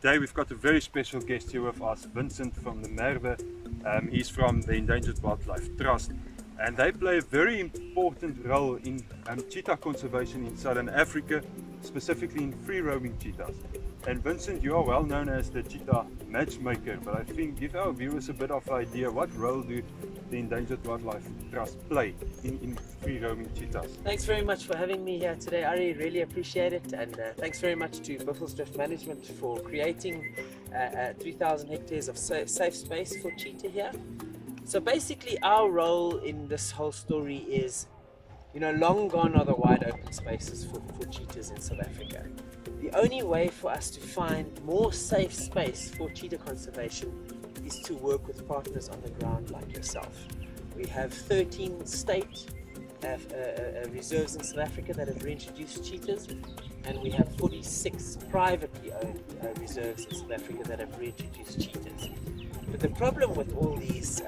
Today we've got a very special guest here with us, Vincent from the Merwe. He's from the Endangered Wildlife Trust, and they play a very important role in cheetah conservation in Southern Africa, specifically in free-roaming cheetahs. And Vincent, you are well known as the cheetah matchmaker, but I think give our viewers a bit of idea, what role do the Endangered Wildlife Trust play in free-roaming cheetahs? Thanks very much for having me here today, Ari. Really appreciate it, and thanks very much to Buffelsdrift Management for creating 3,000 hectares of safe space for cheetah here. So basically our role in this whole story is, long gone are the wide open spaces for cheetahs in South Africa. The only way for us to find more safe space for cheetah conservation is to work with partners on the ground like yourself. We have 13 state reserves in South Africa that have reintroduced cheetahs, and we have 46 privately owned reserves in South Africa that have reintroduced cheetahs. But the problem with all these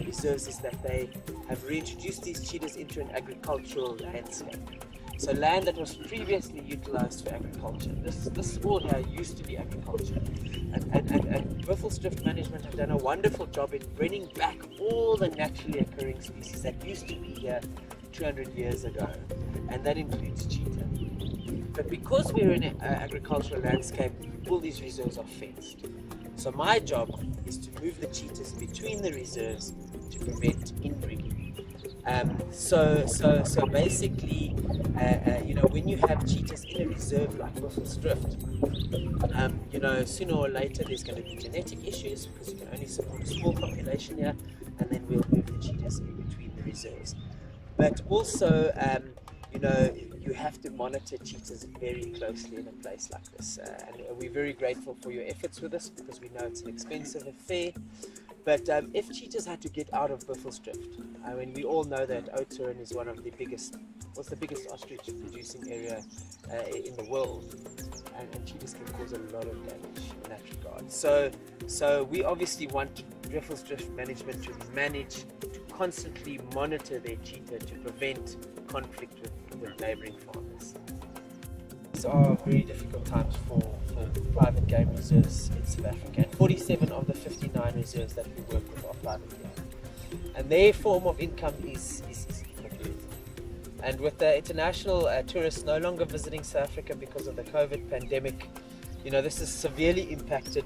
reserves is that they have reintroduced these cheetahs into an agricultural landscape. So land that was previously utilized for agriculture. This all here used to be agriculture. And Buffelsdrift Management have done a wonderful job in bringing back all the naturally occurring species that used to be here 200 years ago. And that includes cheetah. But because we're in an agricultural landscape, all these reserves are fenced. So my job is to move the cheetahs between the reserves to prevent inbreeding. So basically, when you have cheetahs in a reserve like Buffelsdrift, sooner or later there's going to be genetic issues because you can only support a small population here, and then we'll move the cheetahs in between the reserves. But also, you have to monitor cheetahs very closely in a place like this. And we're very grateful for your efforts with this because we know it's an expensive affair. But if cheetahs had to get out of Buffelsdrift, we all know that Oudtshoorn is one of the biggest ostrich producing area in the world, and cheetahs can cause a lot of damage in that regard. So we obviously want Buffelsdrift Management to constantly monitor their cheetah to prevent conflict with neighbouring farmers. These are very difficult times for private game reserves in South Africa, and 47 of the 59 reserves that we work with are privately owned, and their form of income is tourism. And with the international tourists no longer visiting South Africa because of the COVID pandemic, this has severely impacted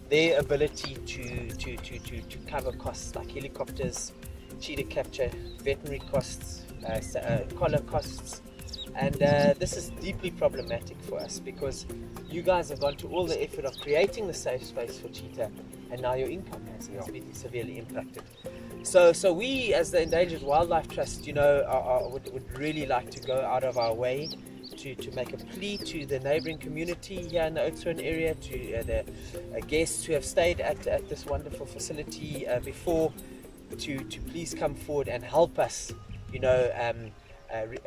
their ability to cover costs like helicopters, cheetah capture, veterinary costs, collar costs. And this is deeply problematic for us because you guys have gone to all the effort of creating the safe space for cheetah, and now your income has been severely impacted. So we, as the Endangered Wildlife Trust, would really like to go out of our way to make a plea to the neighbouring community here in the Oudtshoorn area, to the guests who have stayed at this wonderful facility before, to please come forward and help us,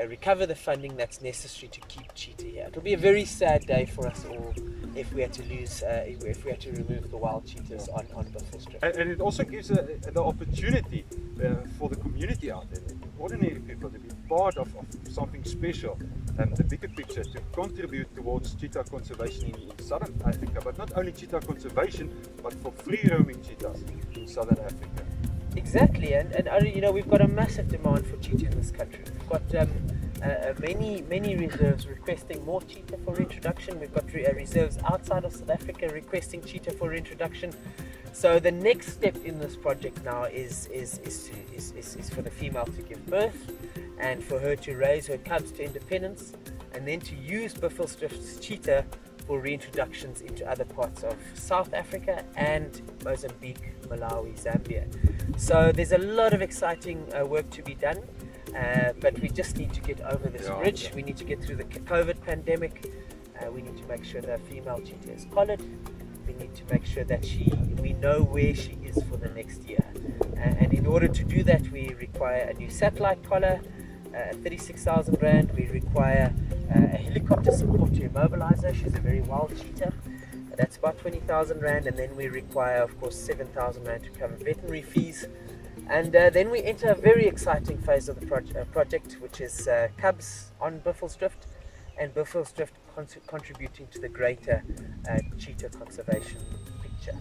recover the funding that's necessary to keep cheetah here. It'll be a very sad day for us all if we had to lose, if we had to remove the wild cheetahs on Buffelsdrift. And it also gives the opportunity for the community out there, ordinary people, to be part of something special, the bigger picture, to contribute towards cheetah conservation in Southern Africa, but not only cheetah conservation, but for free-roaming cheetahs in Southern Africa. Exactly, and we've got a massive demand for cheetah in this country. We've got many reserves requesting more cheetah for reintroduction. We've got reserves outside of South Africa requesting cheetah for reintroduction. So the next step in this project now is for the female to give birth, and for her to raise her cubs to independence, and then to use Buffelsdrift's cheetah for reintroductions into other parts of South Africa and Mozambique, Malawi, Zambia. So there's a lot of exciting work to be done, but we just need to get over this bridge. We need to get through the COVID pandemic. We need to make sure that female cheetah is collared. We need to make sure that we know where she is for the next year. And in order to do that, we require a new satellite collar, 36,000 Rand. We require a helicopter support to immobilize her. She's a very wild cheetah. That's about 20,000 Rand. And then we require, of course, 7,000 Rand to cover veterinary fees. And then we enter a very exciting phase of the project, which is cubs on Buffelsdrift. and Buffelsdrift contributing to the greater cheetah conservation picture.